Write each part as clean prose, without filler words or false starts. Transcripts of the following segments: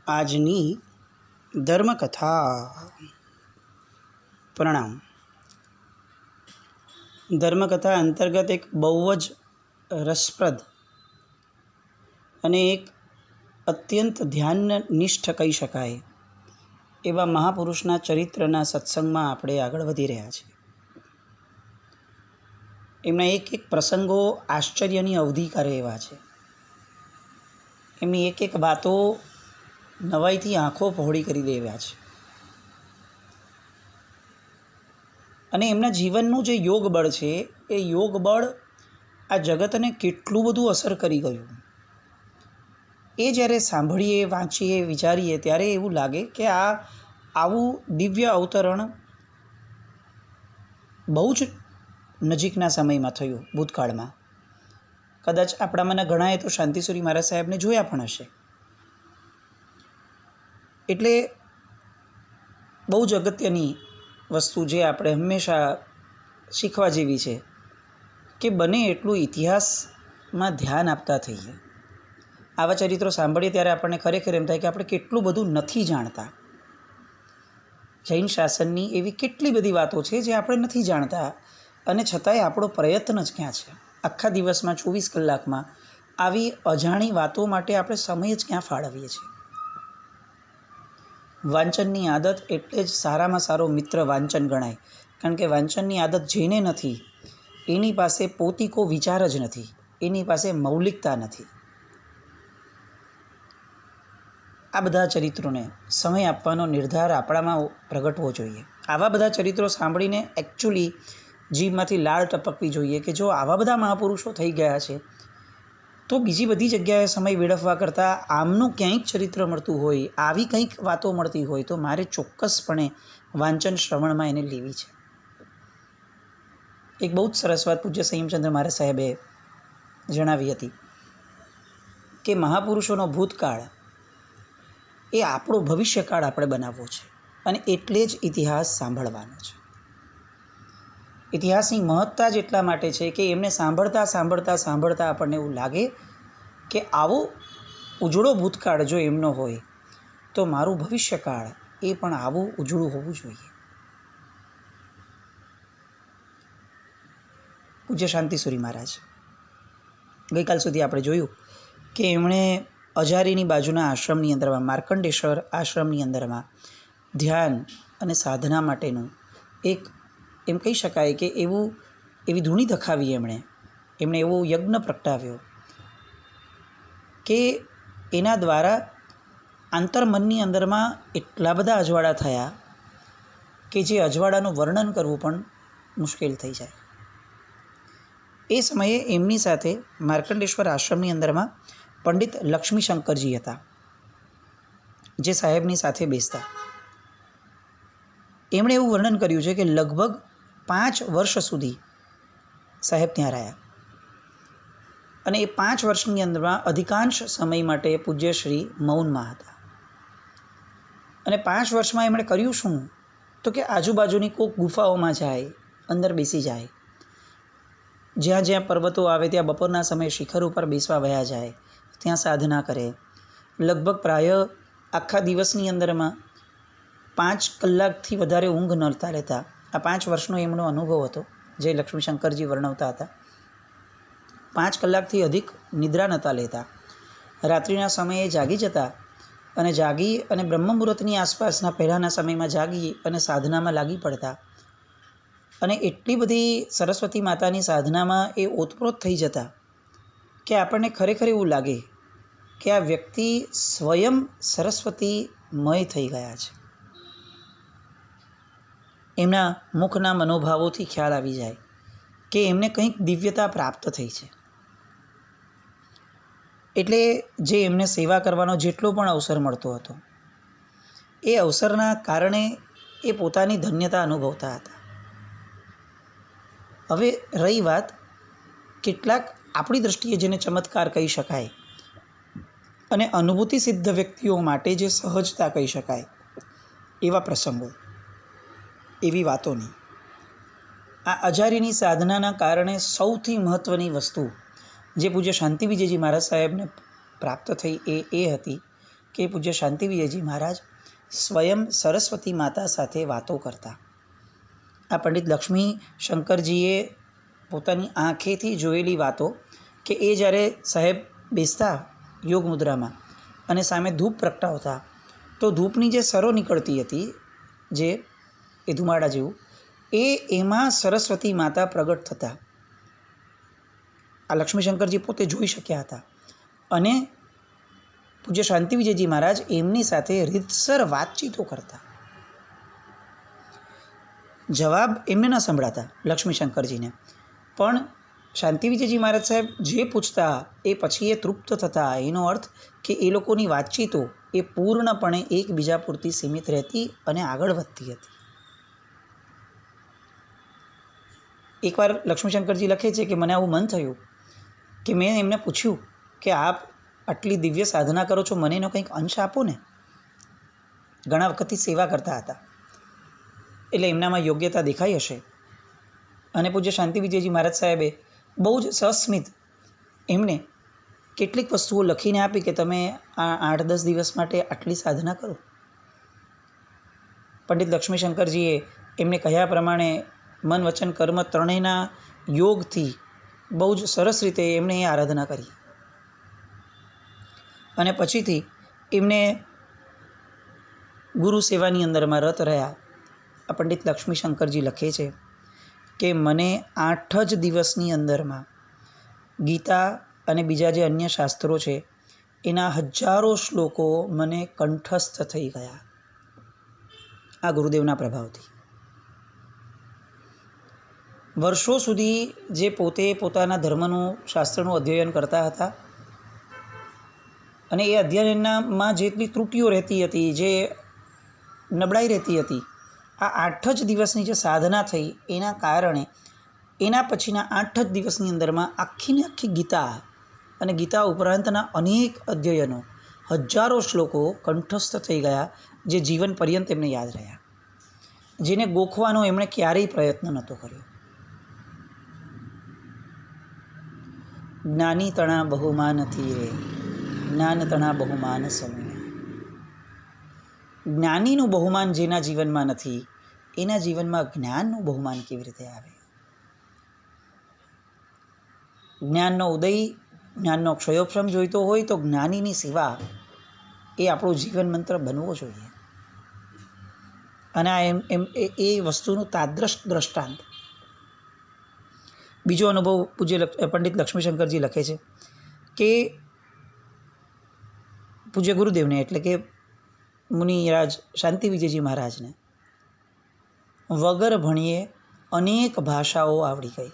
આજની ધર્મકથા. પ્રણામ. ધર્મકથા અંતર્ગત એક બહુ જ રસપ્રદ અને એક અત્યંત ધ્યાનનિષ્ઠ કહી શકાય એવા મહાપુરુષના ચરિત્રના સત્સંગમાં આપણે આગળ વધી રહ્યા છીએ. એમના એક એક પ્રસંગો આશ્ચર્યની અવધિ કરે એવા છે. એમની એક એક વાતો નવાઈથી આંખો પહોળી કરી દે એવા છે. અને એમના જીવનનું જે યોગ બળ છે એ યોગ બળ આ જગતને કેટલું બધું અસર કરી ગયું એ જ્યારે સાંભળીએ, વાંચીએ, વિચારીએ ત્યારે એવું લાગે કે આવું દિવ્ય અવતરણ બહુ જ નજીકના સમયમાં થયું, ભૂતકાળમાં. કદાચ આપણામાંના ઘણાએ તો શાંતિસ્વરી મહારાજ સાહેબને જોયા પણ હશે. એટલે બહુ જ અગત્યની વસ્તુ જે આપણે હંમેશા શીખવા જેવી છે કે બને એટલું ઇતિહાસમાં ધ્યાન આપતા થઈએ. આવા ચરિત્રો સાંભળીએ ત્યારે આપણને ખરેખર એમ થાય કે આપણે કેટલું બધું નથી જાણતા. જૈન શાસનની એવી કેટલી બધી વાતો છે જે આપણે નથી જાણતા, અને છતાંય આપણો પ્રયત્ન જ ક્યાં છે. આખા દિવસમાં 24 કલાકમાં આવી અજાણી વાતો માટે આપણે સમય જ ક્યાં ફાળવીએ છીએ. વાંચનની આદત એટલે જ સારામાં સારો મિત્ર વાંચન ગણાય. કારણ કે વાંચનની આદત જેને નથી એની પાસે પોતિકો વિચાર જ નથી, એની પાસે મૌલિકતા નથી. આ બધા ચરિત્રોને સમય આપવાનો નિર્ધાર આપણામાં પ્રગટવો જોઈએ. આવા બધા ચરિત્રો સાંભળીને એકચ્યુઅલી જીભમાંથી લાળ ટપકવી જોઈએ કે જો આવા બધા મહાપુરુષો થઈ ગયા છે તો બીજી બધી જગ્યાએ સમય વેડફવા કરતાં આમનું ક્યાંક ચરિત્ર મળતું હોય, આવી કંઈક વાતો મળતી હોય તો મારે ચોક્કસપણે વાંચન શ્રવણમાં એને લેવી છે. એક બહુ જ સરસ વાત પૂજ્ય સંયમચંદ્ર મહારાજ સાહેબે જણાવી હતી કે મહાપુરુષોનો ભૂતકાળ એ આપણો ભવિષ્યકાળ આપણે બનાવવો છે, અને એટલે જ ઇતિહાસ સાંભળવાનો છે. ઇતિહાસની મહત્તા જ એટલા માટે છે કે એમને સાંભળતા સાંભળતા સાંભળતા આપણને એવું લાગે કે આવો ઉજળો ભૂતકાળ જો એમનો હોય તો મારું ભવિષ્યકાળ એ પણ આવું ઉજળું હોવું જોઈએ. પૂજ્ય શાંતિસ્વરી મહારાજ, ગઈકાલ સુધી આપણે જોયું કે એમણે અજારીની બાજુના આશ્રમની અંદરમાં, માર્કંડેશ્વર આશ્રમની અંદરમાં ધ્યાન અને સાધના માટેનું એક એમ કહી શકાય કે એવી ધૂણી દખાવી. એમણે એવો યજ્ઞ પ્રગટાવ્યો કે એના દ્વારા આંતરમનની અંદરમાં એટલા બધા અજવાળા થયા કે જે અજવાળાનું વર્ણન કરવું પણ મુશ્કેલ થઈ જાય. એ સમયે એમની સાથે માર્કંડેશ્વર આશ્રમની અંદરમાં પંડિત લક્ષ્મીશંકરજી હતા, જે સાહેબની સાથે બેસતા. એમણે એવું વર્ણન કર્યું છે કે લગભગ 5 વર્ષ સુધી સાહેબ ત્યાં રહ્યા, અને એ 5 વર્ષની અંદરમાં અધિકાંશ સમય માટે પૂજ્યશ્રી મૌનમાં હતા. અને 5 વર્ષમાં એમણે કર્યું શું તો કે આજુબાજુની કોઈક ગુફાઓમાં જાય, અંદર બેસી જાય, જ્યાં જ્યાં પર્વતો આવે ત્યાં બપોરના સમયે શિખર ઉપર બેસવા વયા જાય, ત્યાં સાધના કરે. લગભગ પ્રાય આખા દિવસની અંદરમાં 5 કલાકથી વધારે ઊંઘ નહોતા લેતા. આ 5 વર્ષનો એમનો અનુભવ હતો જે લક્ષ્મીશંકરજી વર્ણવતા હતા. 5 કલાકથી અધિક નિદ્રા નહોતા લેતા. રાત્રિના સમયે જાગી જતા, અને જાગી અને બ્રહ્મ મુહૂર્તની આસપાસના પહેલાંના સમયમાં જાગી અને સાધનામાં લાગી પડતા. અને એટલી બધી સરસ્વતી માતાની સાધનામાં એ ઓતપ્રોત થઈ જતા કે આપણને ખરેખર એવું લાગે કે આ વ્યક્તિ સ્વયં સરસ્વતીમય થઈ ગયા છે. એમના મુખના મનોભાવોથી ખ્યાલ આવી જાય કે એમને કંઈક દિવ્યતા પ્રાપ્ત થઈ છે. એટલે જે એમને સેવા કરવાનો જેટલો પણ અવસર મળતો હતો એ અવસરના કારણે એ પોતાની ધન્યતા અનુભવતા હતા. હવે રહી વાત કેટલાક આપણી દૃષ્ટિએ જેને ચમત્કાર કહી શકાય અને અનુભૂતિ સિદ્ધ વ્યક્તિઓ માટે જે સહજતા કહી શકાય એવા પ્રસંગો, એવી વાતોની. આ અજારીની સાધનાના કારણે સૌથી મહત્ત્વની વસ્તુ જે પૂજ્ય શાંતિ વિજયજી મહારાજ સાહેબને પ્રાપ્ત થઈ એ હતી કે પૂજ્ય શાંતિ વિજયજી મહારાજ સ્વયં સરસ્વતી માતા સાથે વાતો કરતા. આ પંડિત લક્ષ્મી શંકરજીએ પોતાની આંખેથી જોયેલી વાતો કે એ જ્યારે સાહેબ બેસતા યોગ મુદ્રામાં અને સામે ધૂપ પ્રગટાવતા તો ધૂપની જે સરો નીકળતી હતી, જે એ ધુમાડા જેવું, એમાં સરસ્વતી માતા પ્રગટ થતા. આ લક્ષ્મીશંકરજી પોતે જોઈ શક્યા હતા અને પૂજ્ય શાંતિ વિજયજી મહારાજ એમની સાથે રીતસર વાતચીતો કરતા. જવાબ એમને ન સંભળાતા લક્ષ્મીશંકરજીને, પણ શાંતિ વિજયજી મહારાજ સાહેબ જે પૂછતા એ પછી એ તૃપ્ત થતા. એનો અર્થ કે એ લોકોની વાતચીતો એ પૂર્ણપણે એકબીજા પૂરતી સીમિત રહેતી અને આગળ વધતી હતી. એકવાર લક્ષ્મીશંકરજી લખે છે કે મને આવું મન થયું કે મેં એમને પૂછ્યું કે આપ આટલી દિવ્ય સાધના કરો છો, મને એનો કંઈક અંશ આપો ને. ઘણા વખતથી સેવા કરતા હતા એટલે એમનામાં યોગ્યતા દેખાઈ હશે. અને પૂજ્ય શાંતિ વિજયજી મહારાજ સાહેબે બહુ જ સસ્મિત એમને કેટલીક વસ્તુઓ લખીને આપી કે તમે આ 8-10 દિવસ માટે આટલી સાધના કરો. પંડિત લક્ષ્મીશંકરજીએ એમને કહ્યા પ્રમાણે મન વચન કર્મ ત્રણેયના યોગથી બહુ જ સરસ રીતે એમણે એ આરાધના કરી. અને પછીથી એમને ગુરુ સેવાની અંદરમાં રત રહ્યા. આ પંડિત લક્ષ્મીશંકરજી લખે છે કે મને 8 જ દિવસની અંદરમાં ગીતા અને બીજા જે અન્ય શાસ્ત્રો છે એના હજારો શ્લોકો મને કંઠસ્થ થઈ ગયા આ ગુરુદેવના પ્રભાવથી. વર્ષો સુધી જે પોતે પોતાના ધર્મનું શાસ્ત્રનું અધ્યયન કરતા હતા અને એ અધ્યયનમાં જેટલી ત્રુટીઓ રહેતી હતી, જે નબળાઈ રહેતી હતી, આ 8 જ દિવસની જે સાધના થઈ એના કારણે એના પછીના 8 જ દિવસની અંદરમાં આખીને આખી ગીતા અને ગીતા ઉપરાંતના અનેક અધ્યયનો, હજારો શ્લોકો કંઠસ્થ થઈ ગયા, જે જીવન પર્યંત એમને યાદ રહ્યા, જેને ગોખવાનો એમણે ક્યારેય પ્રયત્ન નહોતો કર્યો. જ્ઞાની તણા બહુમાન નથી રે, જ્ઞાન તણા બહુમાન સમય. જ્ઞાનીનું બહુમાન જેના જીવનમાં નથી એના જીવનમાં જ્ઞાનનું બહુમાન કેવી રીતે આવે? જ્ઞાનનો ઉદય, જ્ઞાનનો ક્ષયોક્ષમ જોઈતો હોય તો જ્ઞાનીની સેવા એ આપણો જીવન મંત્ર બનવો જોઈએ. અને આ એ વસ્તુનું તાદ્રશ દ્રષ્ટાંત. બીજો અનુભવ પૂજ્ય પંડિત લક્ષ્મીશંકરજી લખે છે કે પૂજ્ય ગુરુદેવને એટલે કે મુનિરાજ શાંતિ વિજયજી મહારાજને વગર ભણીએ અનેક ભાષાઓ આવડી ગઈ.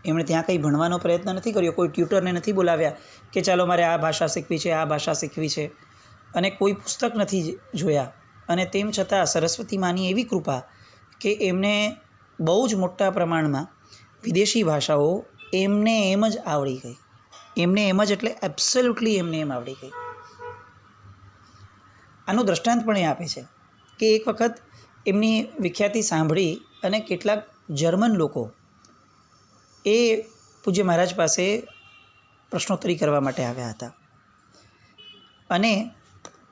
એમણે ત્યાં કંઈ ભણવાનો પ્રયત્ન નથી કર્યો, કોઈ ટ્યુટરને નથી બોલાવ્યા કે ચાલો મારે આ ભાષા શીખવી છે, આ ભાષા શીખવી છે, અને કોઈ પુસ્તક નથી જોયા. અને તેમ છતાં સરસ્વતી માની એવી કૃપા કે એમને બહુ જ મોટા પ્રમાણમાં વિદેશી ભાષાઓ એમને એમ જ આવડી ગઈ. એમને એમ જ એટલે એબ્સોલ્યુટલી એમને એમ આવડી ગઈ. આનું દ્રષ્ટાંત પણ એ આપે છે કે એક વખત એમની વિખ્યાતિ સાંભળી અને કેટલાક જર્મન લોકો એ પૂજ્ય મહારાજ પાસે પ્રશ્નોત્તરી કરવા માટે આવ્યા હતા. અને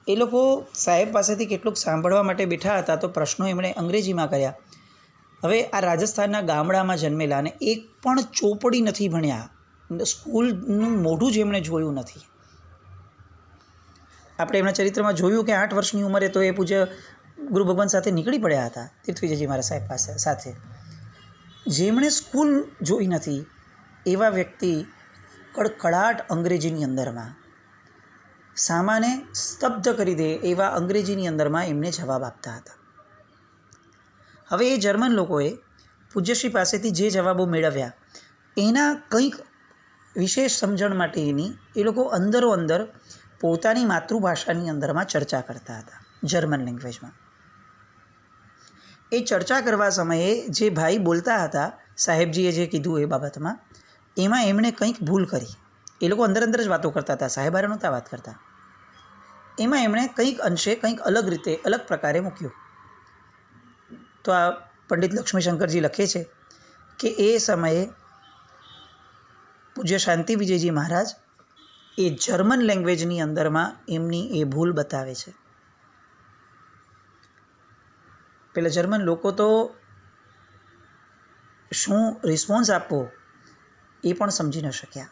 એ લોકો સાહેબ પાસેથી કેટલુંક સાંભળવા માટે બેઠા હતા, તો પ્રશ્નો એમણે અંગ્રેજીમાં કર્યા. હવે આ રાજસ્થાનના ગામડામાં જન્મેલા અને એક પણ ચોપડી નથી ભણ્યા, સ્કૂલનું મોઢું જ એમણે જોયું નથી. આપણે એમના ચરિત્રમાં જોયું કે 8 વર્ષની ઉંમરે તો એ પૂજ્ય ગુરુ ભગવાન સાથે નીકળી પડ્યા હતા તીર્થવિજયજી મહારાજ સાહેબ સાથે. જેમણે સ્કૂલ જોઈ નથી એવા વ્યક્તિ કડકડાટ અંગ્રેજીની અંદરમાં સામાને સ્તબ્ધ કરી દે એવા અંગ્રેજીની અંદરમાં એમને જવાબ આપતા હતા. હવે એ જર્મન લોકોએ પૂજ્યશ્રી પાસેથી જે જવાબો મેળવ્યા એના કંઈક વિશેષ સમજણ માટેની એ લોકો અંદરો અંદર પોતાની માતૃભાષાની અંદરમાં ચર્ચા કરતા હતા, જર્મન લેંગ્વેજમાં. એ ચર્ચા કરવા સમયે જે ભાઈ બોલતા હતા, સાહેબજીએ જે કીધું એ બાબતમાં, એમાં એમણે કંઈક ભૂલ કરી. એ લોકો અંદર અંદર જ વાતો કરતા હતા, સાહેબ હારે નહોતા વાત કરતા. એમાં એમણે કંઈક અંશે કંઈક અલગ રીતે, અલગ પ્રકારે મૂક્યું. તો આ પંડિત લક્ષ્મીશંકરજી લખે છે કે એ સમયે પૂજ્ય શાંતિ વિજયજી મહારાજ એ જર્મન લેંગ્વેજની અંદરમાં એમની એ ભૂલ બતાવે છે. પેલા જર્મન લોકો તો શું રિસ્પોન્સ આપવો એ પણ સમજી ન શક્યા.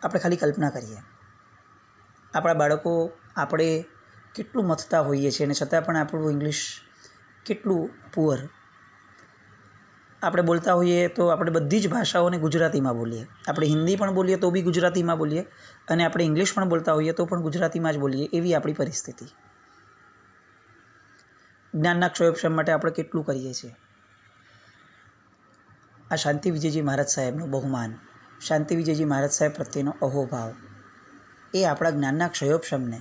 આપણે ખાલી કલ્પના કરીએ, આપણા બાળકો આપણે કેટલું મથતા હોઈએ છીએ અને છતાં પણ આપણું ઇંગ્લિશ કેટલું પુઅર. આપણે બોલતા હોઈએ તો આપણે બધી જ ભાષાઓને ગુજરાતીમાં બોલીએ. આપણે હિન્દી પણ બોલીએ તો બી ગુજરાતીમાં બોલીએ, અને આપણે ઇંગ્લિશ પણ બોલતા હોઈએ તો પણ ગુજરાતીમાં જ બોલીએ. એવી આપણી પરિસ્થિતિ. જ્ઞાનના ક્ષયોક્ષમ માટે આપણે કેટલું કરીએ છીએ. આ શાંતિ વિજયજી મહારાજ સાહેબનું બહુમાન, શાંતિ વિજયજી મહારાજ સાહેબ પ્રત્યેનો અહોભાવ એ આપણા જ્ઞાનના ક્ષયોક્ષમને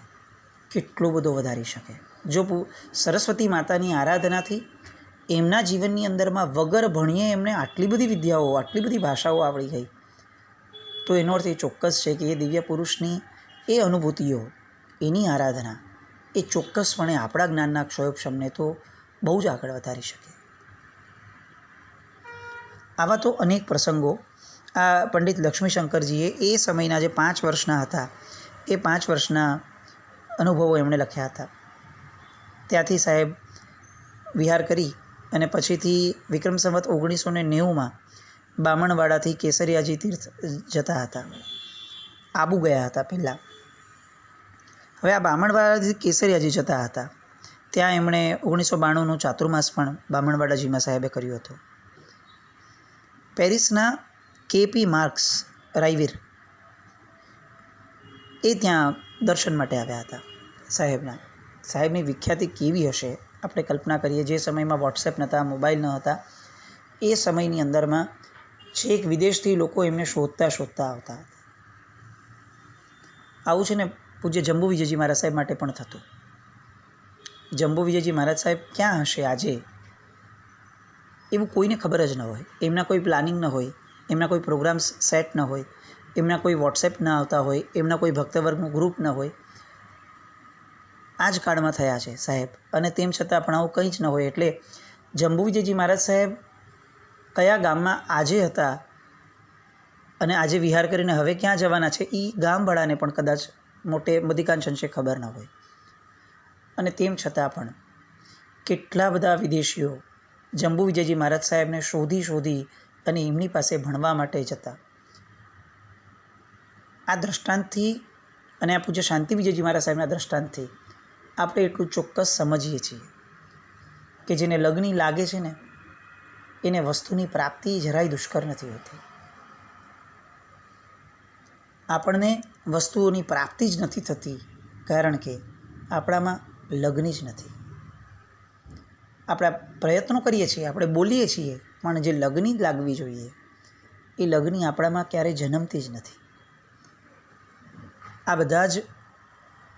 કેટલો બધો વધારી શકે. જો સરસ્વતી માતાની આરાધનાથી એમના જીવનની અંદરમાં વગર ભણીએ એમને આટલી બધી વિદ્યાઓ, આટલી બધી ભાષાઓ આવડી ગઈ, તો એનો અર્થ એ ચોક્કસ છે કે એ દિવ્ય પુરુષની એ અનુભૂતિઓ, એની આરાધના એ ચોક્કસપણે આપણા જ્ઞાનના ક્ષયોક્ષમને તો બહુ જ આગળ વધારી શકે. આવા તો અનેક પ્રસંગો આ પંડિત લક્ષ્મીશંકરજીએ એ સમયના જે 5 વર્ષના હતા એ 5 વર્ષના અનુભવો એમણે લખ્યા હતા. ત્યાંથી સાહેબ વિહાર કરી અને પછીથી વિક્રમ સંવત 1990માં બામણવાડાથી કેસરિયાજી તીર્થ જતા હતા. આબુ ગયા હતા પહેલાં. હવે આ બામણવાડાથી કેસરિયાજી જતા હતા ત્યાં એમણે 1992નું ચાતુર્માસ પણ બામણવાડાજીમાં સાહેબે કર્યું હતું. પેરિસના KP માર્ક્સ રાયવીર એ ત્યાં દર્શન માટે આવ્યા હતા સાહેબના. સાહેબની વિખ્યાતિ કેવી હશે આપણે કલ્પના કરીએ. જે સમયમાં વોટ્સએપ નહોતા, મોબાઈલ ન હતા, એ સમયની અંદરમાં છેક વિદેશથી લોકો એમને શોધતા આવતા હતા. આવું છે ને પૂજ્ય જંબુ વિજયજી મહારાજ સાહેબ માટે પણ થતું. જંબુ વિજયજી મહારાજ સાહેબ ક્યાં હશે આજે એવું કોઈને ખબર જ ન હોય. એમના કોઈ પ્લાનિંગ ન હોય, એમના કોઈ પ્રોગ્રામ્સ સેટ ન હોય, એમના કોઈ વોટ્સએપ ન આવતા હોય, એમના કોઈ ભક્તવર્ગનું ગ્રુપ ન હોય. આ જ કાળમાં થયા છે સાહેબ, અને તેમ છતાં પણ આવું કંઈ જ ન હોય. એટલે જંબુ વિજયજી મહારાજ સાહેબ કયા ગામમાં આજે હતા અને આજે વિહાર કરીને હવે ક્યાં જવાના છે એ ગામવાળાને પણ કદાચ મોટી અંશે ખબર ન હોય. અને તેમ છતાં પણ કેટલા બધા વિદેશીઓ જંબુ વિજયજી મહારાજ સાહેબને શોધી અને એમની પાસે ભણવા માટે જતા. આ દ્રષ્ટાંતથી અને આ પૂજ્ય શાંતિ વિજયજી મહારાજ સાહેબના દ્રષ્ટાંતથી આપણે એટલું ચોક્કસ સમજીએ છીએ કે જેને લગ્ની લાગે છે ને એને વસ્તુની પ્રાપ્તિ જરાય દુષ્કર નથી હોતી. આપણને વસ્તુઓની પ્રાપ્તિ જ નથી થતી કારણ કે આપણામાં લગ્ન જ નથી. આપણા પ્રયત્નો કરીએ છીએ, આપણે બોલીએ છીએ, પણ જે લગ્ની લાગવી જોઈએ એ લગ્ની આપણામાં ક્યારેય જન્મતી જ નથી. આ બધા જ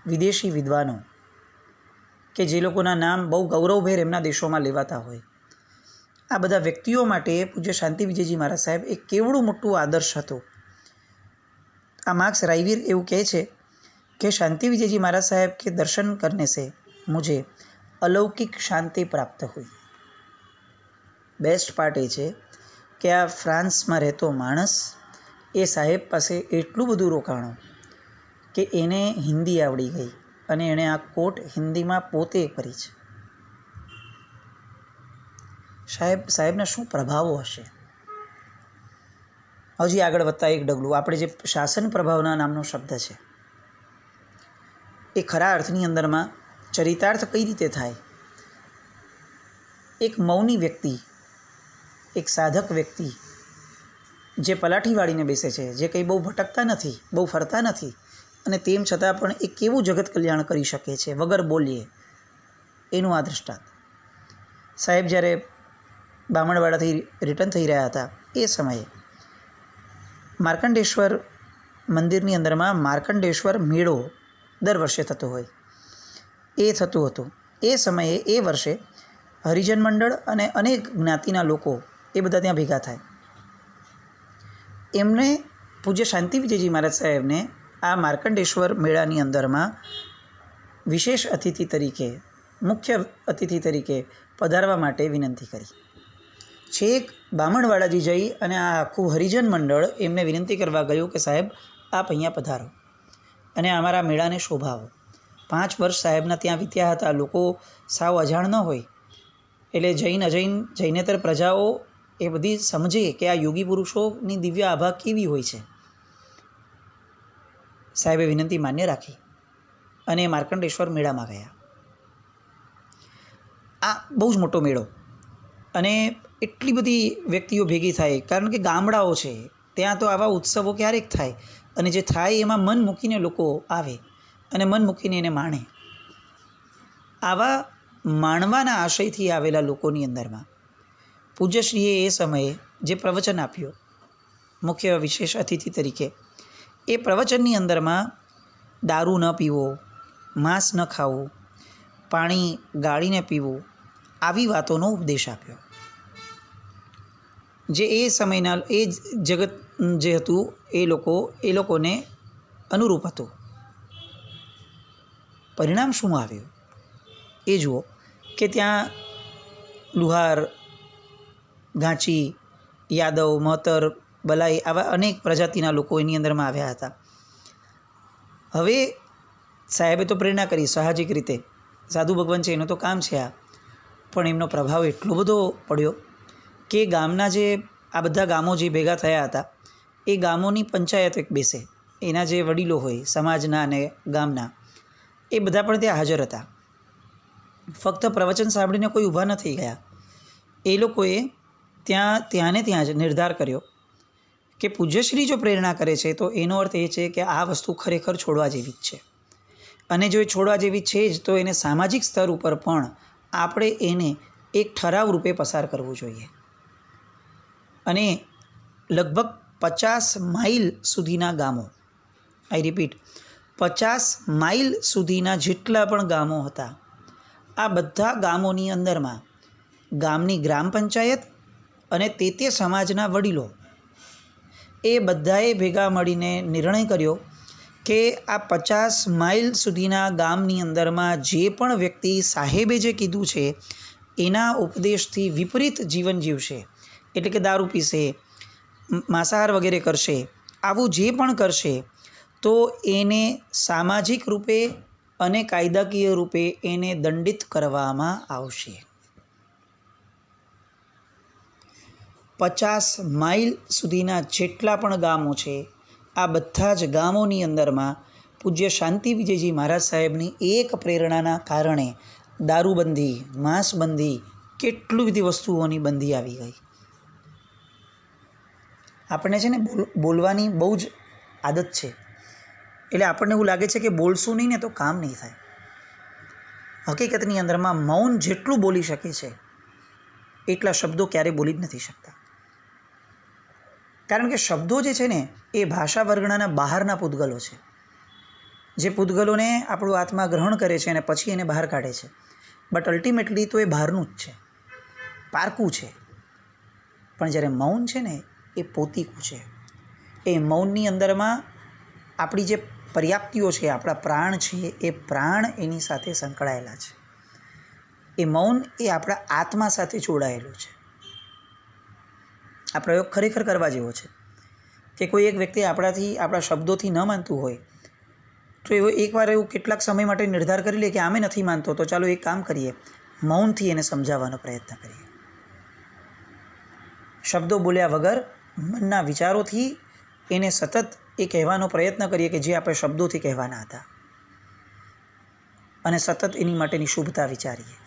વિદેશી વિદ્વાનો કે જે લોકોના નામ બહુ ગૌરવભેર એમના દેશોમાં લેવાતા હોય, આ બધા વ્યક્તિઓ માટે પૂજ્ય શાંતિ વિજયજી મહારાજ સાહેબ એક કેવડું મોટું આદર્શ હતું. આ માર્ક્સ રાયવીર એવું કહે છે કે શાંતિ વિજયજી મહારાજ સાહેબ કે દર્શન કરને से मुझे अलौकिक શાંતિ પ્રાપ્ત हुई. બેસ્ટ પાર્ટ એ છે કે આ ફ્રાન્સમાં રહેતો માણસ એ સાહેબ પાસે એટલું બધું રોકાણો કે એને હિન્દી આવડી ગઈ અને એણે આ કોટ હિન્દીમાં પોતે કરી છે. સાહેબના શું પ્રભાવો હશે. હજી આગળ વધતા એક ડગલું, આપણે જે શાસન પ્રભાવના નામનો શબ્દ છે એ ખરા અર્થની અંદરમાં ચરિતાર્થ કઈ રીતે થાય. એક મૌની વ્યક્તિ, એક સાધક વ્યક્તિ જે પલાઠી વાળીને બેસે છે, જે કંઈ બહુ ભટકતા નથી, બહુ ફરતા નથી, અને તેમ છતાં પણ એ કેવું જગત કલ્યાણ કરી શકે છે વગર બોલીએ, એનું આ દૃષ્ટાંત. સાહેબ જ્યારે બામણવાડાથી રિટર્ન થઈ રહ્યા હતા એ સમયે માર્કંડેશ્વર મંદિરની અંદરમાં માર્કંડેશ્વર મેળો દર વર્ષે થતો હોય એ થતું હતું. એ સમયે એ વર્ષે હરિજન મંડળ અને અનેક જ્ઞાતિના લોકો એ બધા ત્યાં ભેગા થાય. એમને પૂજ્ય શાંતિ વિજયજી મહારાજ સાહેબને આ માર્કંડેશ્વર મેળાની અંદરમાં વિશેષ અતિથિ તરીકે, મુખ્ય અતિથિ તરીકે પધારવા માટે વિનંતી કરી. છેક બામણવાડાજી જઈ અને આ આખું હરિજન મંડળ એમને વિનંતી કરવા ગયું કે સાહેબ આપ અહીંયા પધારો અને અમારા મેળાને શોભાવો. 5 વર્ષ સાહેબના ત્યાં વીત્યા હતા. લોકો સાવ અજાણ ન હોય એટલે જૈન અજૈન જૈનેતર પ્રજાઓ એ બધી સમજે કે આ યોગી પુરુષોની દિવ્ય આભા કેવી હોય છે. સાહેબે વિનંતી માન્ય રાખી અને માર્કંડેશ્વર મેળામાં ગયા. આ બહુ જ મોટો મેળો અને એટલી બધી વ્યક્તિઓ ભેગી થાય, કારણ કે ગામડાઓ છે ત્યાં તો આવા ઉત્સવો ક્યારેક થાય અને જે થાય એમાં મન મૂકીને લોકો આવે અને મન મૂકીને એને માણે. આવા માણવાના આશયથી આવેલા લોકોની અંદરમાં પૂજ્યશ્રીએ એ સમયે જે પ્રવચન આપ્યું મુખ્ય વિશેષ અતિથિ તરીકે, એ પ્રવચનની અંદરમાં દારૂ ન પીવો, માંસ ન ખાવું, પાણી ગાળીને પીવું, આવી વાતોનો ઉપદેશ આપ્યો, જે એ સમયના એ જગત જે હતું એ લોકોને અનુરૂપ હતું. પરિણામ શું આવ્યું એ જુઓ કે ત્યાં લુહાર, ગાંચી, યાદવ, મહતર, બલાઈ આવા અનેક પ્રજાતિના લોકો એની અંદરમાં આવ્યા હતા. હવે સાહેબે તો પ્રેરણા કરી સ્વાભાવિક રીતે, સાધુ ભગવાન છે એનું તો કામ છે આ, પણ એમનો પ્રભાવ એટલો બધો પડ્યો કે ગામના જે આ બધા ગામો જે ભેગા થયા હતા એ ગામોની પંચાયત એક બેસે, એના જે વડીલો હોય સમાજના અને ગામના, એ બધા પણ ત્યાં હાજર હતા. ફક્ત પ્રવચન સાંભળીને કોઈ ઊભા ન થઈ ગયા. એ લોકોએ ત્યાં જ નિર્ધાર કર્યો કે પૂજ્યશ્રી જો પ્રેરણા કરે છે તો એનો અર્થ એ છે કે આ વસ્તુ ખરેખર છોડવા જેવી જ છે, અને જો એ છોડવા જેવી છે જ તો એને સામાજિક સ્તર ઉપર પણ આપણે એને એક ઠરાવ રૂપે પસાર કરવું જોઈએ. અને લગભગ 50 માઇલ સુધીના ગામો, આઈ રિપીટ 50 માઇલ સુધીના જેટલા પણ ગામો હતા, આ બધા ગામોની અંદરમાં ગામની ગ્રામ પંચાયત અને તે સમાજના વડીલો એ બધાએ ભેગા મળીને નિર્ણય કર્યો કે આ 50 માઇલ સુધીના ગામની અંદરમાં જે પણ વ્યક્તિ સાહેબે જે કીધું છે એના ઉપદેશથી વિપરીત જીવન જીવશે, એટલે કે દારૂ પીશે, માંસાહાર વગેરે કરશે, આવું જે પણ કરશે તો એને સામાજિક રૂપે અને કાયદાકીય રૂપે એને દંડિત કરવામાં આવશે. 50 માઇલ સુધીના જેટલા પણ ગામો છે આ બધા જ ગામોની અંદરમાં પૂજ્ય શાંતિ વિજયજી મહારાજ સાહેબની એક પ્રેરણાના કારણે દારૂબંધી, માંસબંધી, કેટલી બધી વસ્તુઓની બંધી આવી ગઈ. આપણને છે ને બોલવાની બહુ જ આદત છે, એટલે આપણને એવું લાગે છે કે બોલશું નહીં ને તો કામ નહીં થાય. હકીકતની અંદરમાં મૌન જેટલું બોલી શકે છે એટલા શબ્દો ક્યારેય બોલી જ નથી શકતા. કારણ કે શબ્દો જે છે ને એ ભાષા વર્ગણાના બહારના પૂતગલો છે, જે પૂતગલોને આપણું આત્મા ગ્રહણ કરે છે અને પછી એને બહાર કાઢે છે. બટ અલ્ટિમેટલી તો એ બહારનું જ છે, પારકું છે. પણ જ્યારે મૌન છે ને એ પોતીકું છે. એ મૌનની અંદરમાં આપણી જે પર્યાપ્તિઓ છે, આપણા પ્રાણ છે, એ પ્રાણ એની સાથે સંકળાયેલા છે. એ મૌન એ આપણા આત્મા સાથે જોડાયેલું છે. આ પ્રયોગ ખરેખર કરવા જેવો છે કે કોઈ એક વ્યક્તિ આપણા શબ્દોથી ન માનતું હોય તો એકવાર એવું કેટલાક સમય માટે નિર્ધાર કરી લે કે આમે નથી માનતો, તો ચાલો એક કામ કરીએ, મૌનથી એને સમજાવવાનો પ્રયત્ન કરીએ. શબ્દો બોલ્યા વગર મનના વિચારોથી એને સતત એ કહેવાનો પ્રયત્ન કરીએ કે જે આપણે શબ્દોથી કહેવાના હતા, અને સતત એની માટેની શુભતા વિચારીએ.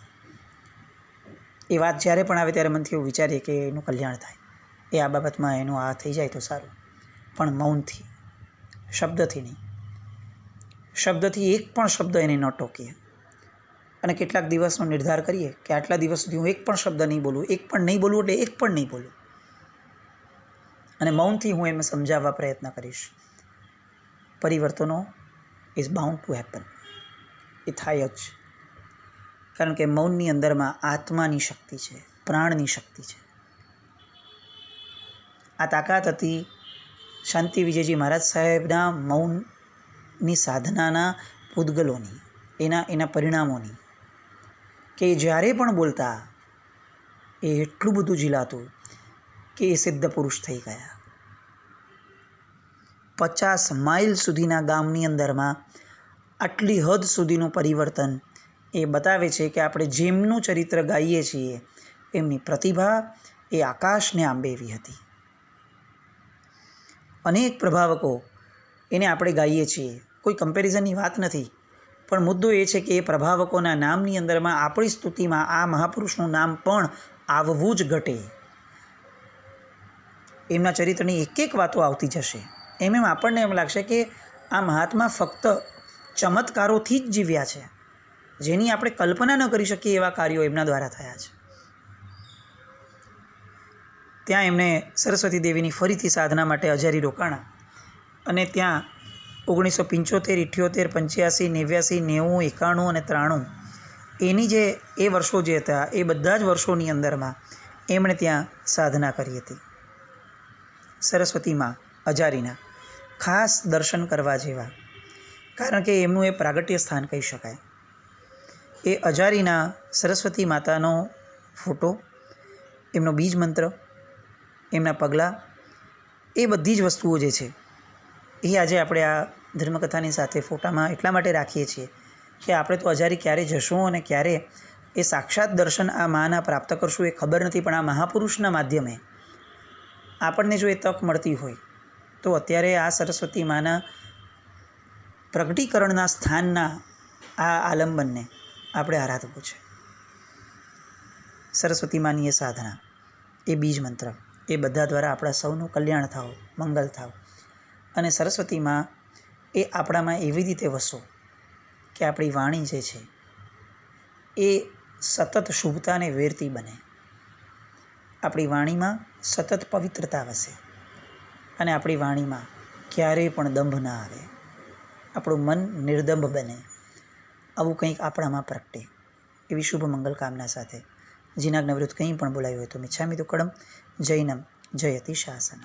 એ વાત જ્યારે પણ આવે ત્યારે મનથી એવું વિચારીએ કે એનું કલ્યાણ થાય, એ આ બાબતમાં એનું આ થઈ જાય તો સારું. પણ મૌનથી, શબ્દથી નહીં. શબ્દથી એક પણ શબ્દ એને ન ટોકીએ અને કેટલાક દિવસનો નિર્ધાર કરીએ કે આટલા દિવસ સુધી હું એક પણ શબ્દ નહીં બોલું, એક પણ નહીં બોલું એટલે એક પણ નહીં બોલું, અને મૌનથી હું એમને સમજાવવા પ્રયત્ન કરીશ. પરિવર્તનો ઇઝ બાઉન્ડ ટુ હેપન, એ થાય જ. કારણ કે મૌનની અંદરમાં આત્માની શક્તિ છે, પ્રાણની શક્તિ છે. આ તાકાત હતી શાંતિ વિજયજી મહારાજ સાહેબના મૌનની સાધનાના પૂતગલોની, એના પરિણામોની, કે જ્યારે પણ બોલતા એ એટલું બધું ઝીલાતું કે એ સિદ્ધ પુરુષ થઈ ગયા. 50 માઇલ સુધીના ગામની અંદરમાં આટલી હદ સુધીનું પરિવર્તન એ બતાવે છે કે આપણે જેમનું ચરિત્ર ગાઈએ છીએ એમની પ્રતિભા એ આકાશને આંબે એવી હતી. અનેક પ્રભાવકો એને આપણે ગાઈએ છીએ, કોઈ કમ્પેરિઝનની વાત નથી, પણ મુદ્દો એ છે કે એ પ્રભાવકોના નામની અંદરમાં આપણી સ્તુતિમાં આ મહાપુરુષનું નામ પણ આવવું જ ઘટે. એમના ચરિત્રની એક એક વાતો આવતી જશે. એમ આપણને એમ લાગશે કે આ મહાત્મા ફક્ત ચમત્કારોથી જ જીવ્યા છે, જેની આપણે કલ્પના ન કરી શકીએ એવા કાર્યો એમના દ્વારા થયા છે. ત્યાં એમણે સરસ્વતી દેવીની ફરીથી સાધના માટે હજારી રોકાણા અને ત્યાં 1975, 78, 85, 89, 90, 91 અને 93 એની જે એ વર્ષો જે હતા એ બધા જ વર્ષોની અંદરમાં એમણે ત્યાં સાધના કરી હતી. સરસ્વતીમાં હજારીના ખાસ દર્શન કરવા જેવા, કારણ કે એમનું એ પ્રાગટ્ય સ્થાન કહી શકાય. એ હજારીના સરસ્વતી માતાનો ફોટો, એમનો બીજ મંત્ર, એમના પગલાં, એ બધી જ વસ્તુઓ જે છે એ આજે આપણે આ ધર્મકથાની સાથે ફોટામાં એટલા માટે રાખીએ છીએ કે આપણે તો હજારી ક્યારે જશું અને ક્યારે એ સાક્ષાત દર્શન આ માના પ્રાપ્ત કરશું એ ખબર નથી, પણ આ મહાપુરુષના માધ્યમે આપણને જો એ તક મળતી હોય તો અત્યારે આ સરસ્વતી માના પ્રગટીકરણના સ્થાનના આ આલંબનને આપણે આરાધવું છે. સરસ્વતી માની એ સાધના, એ બીજ મંત્ર, એ બધા દ્વારા આપણા સૌનું કલ્યાણ થાવ, મંગલ થાવ. અને સરસ્વતીમાં એ આપણામાં એવી રીતે વસો કે આપણી વાણી જે છે એ સતત શુભતાને વેરતી બને. આપણી વાણીમાં સતત પવિત્રતા વસે અને આપણી વાણીમાં ક્યારેય પણ દંભ ના આવે. આપણું મન નિર્દંભ બને. આવું કંઈક આપણામાં પ્રગટે એવી શુભ મંગલ કામના સાથે જીનાજ્ઞા વિરુદ્ધ કંઈ પણ બોલાયું હોય તો મિચ્છામિ દુક્કડમ. જૈનમ જયતિ શાસનમ.